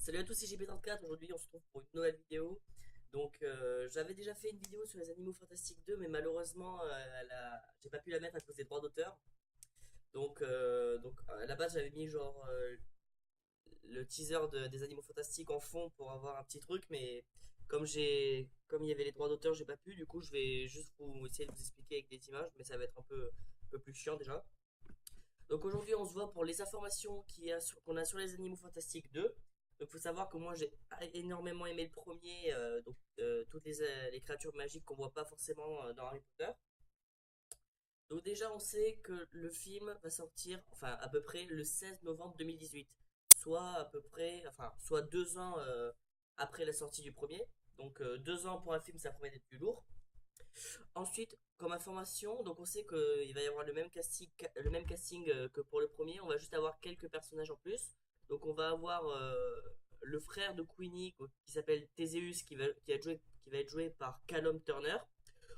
Salut à tous, c'est JP34. Aujourd'hui, on se retrouve pour une nouvelle vidéo. Donc, j'avais déjà fait une vidéo sur les Animaux Fantastiques 2, mais malheureusement, j'ai pas pu la mettre à cause des droits d'auteur. Donc, à la base, j'avais mis genre le teaser des Animaux Fantastiques en fond pour avoir un petit truc, mais comme il y avait les droits d'auteur, j'ai pas pu. Du coup, je vais juste vous essayer de vous expliquer avec des images, mais ça va être un peu plus chiant déjà. Donc aujourd'hui, on se voit pour les informations qu'on a sur les Animaux Fantastiques 2. Donc il faut savoir que moi j'ai énormément aimé le premier, toutes les créatures magiques qu'on voit pas forcément dans Harry Potter. Donc déjà on sait que le film va sortir, enfin à peu près le 16 novembre 2018, soit à peu près, enfin soit 2 ans après la sortie du premier. Donc 2 ans pour un film, ça promet d'être plus lourd. Ensuite, comme information, donc on sait qu'il va y avoir le même casting que pour le premier. On va juste avoir quelques personnages en plus. Donc on va avoir le frère de Queenie qui s'appelle Théséus qui va être joué par Callum Turner.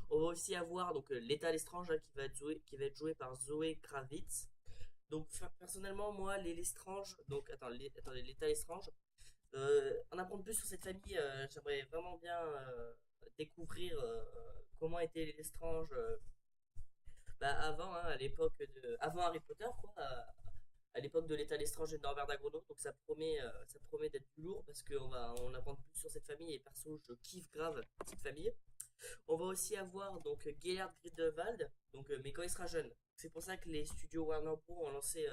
On va aussi avoir donc Lethal Lestrange qui va être joué par Zoé Kravitz. Donc personnellement moi les Lestrange, donc attendez Lethal Lestrange, en apprendre plus sur cette famille, j'aimerais vraiment bien découvrir comment étaient les Lestrange avant, hein, avant Harry Potter, quoi, à l'époque de l'État Lestrange et de Norbert d'Agrono. Donc ça promet d'être plus lourd parce qu'on va en apprendre plus sur cette famille et perso, je kiffe grave cette famille. On va aussi avoir donc Gellert Grindelwald, donc, mais quand il sera jeune. C'est pour ça que les studios Warner Bros. Ont lancé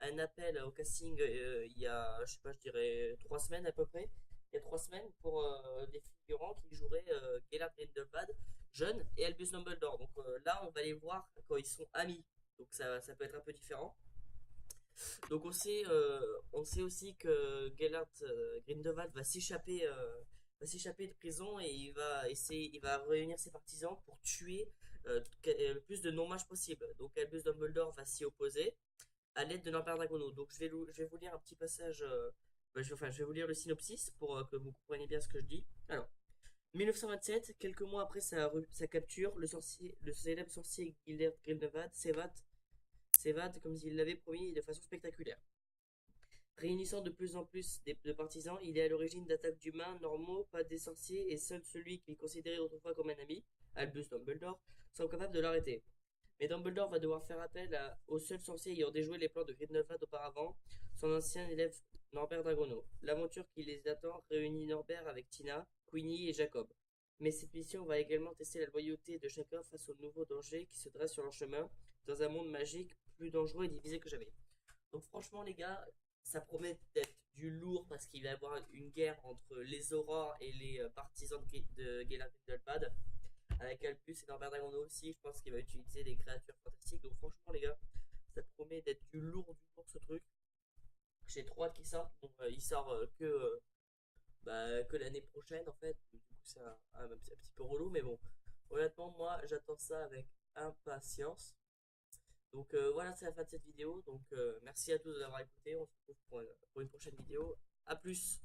un appel au casting il y a, je sais pas, je dirais 3 semaines à peu près. Il y a 3 semaines pour des figurants qui joueraient Gellert Grindelwald jeune et Albus Dumbledore. Donc là, on va les voir quand ils sont amis. Donc ça peut être un peu différent. Donc on sait aussi que Gellert Grindelwald va s'échapper de prison et il va réunir ses partisans pour tuer le plus de non-mages possible. Donc Albus Dumbledore va s'y opposer à l'aide de Norbert Dragono. Donc je vais vous lire un petit passage, je vais vous lire le synopsis pour que vous compreniez bien ce que je dis. Alors, 1927, quelques mois après sa capture, le célèbre sorcier Gellert Grindelwald s'évade comme s'il l'avait promis de façon spectaculaire. Réunissant de plus en plus de partisans, il est à l'origine d'attaques d'humains normaux, pas des sorciers, et seul celui qu'il considérait autrefois comme un ami, Albus Dumbledore, sont capables de l'arrêter. Mais Dumbledore va devoir faire appel au seul sorcier ayant déjoué les plans de Grindelwald auparavant, son ancien élève Norbert Dragono. L'aventure qui les attend réunit Norbert avec Tina, Queenie et Jacob. Mais cette mission va également tester la loyauté de chacun face aux nouveaux dangers qui se dressent sur leur chemin, dans un monde magique plus dangereux et divisé que jamais. Donc franchement les gars, ça promet d'être du lourd parce qu'il va y avoir une guerre entre les aurores et les partisans de Gellert Grindelwald avec Albus et Norbert Dragono aussi. Je pense qu'il va utiliser des créatures fantastiques. Donc franchement les gars, ça promet d'être du lourd ce truc. J'ai trop hâte qu'il sorte. Donc il sort que l'année prochaine en fait. Du coup c'est un petit peu relou mais bon. Honnêtement moi j'attends ça avec impatience. Donc voilà, c'est la fin de cette vidéo. Donc merci à tous d'avoir écouté. On se retrouve pour une prochaine vidéo. A plus.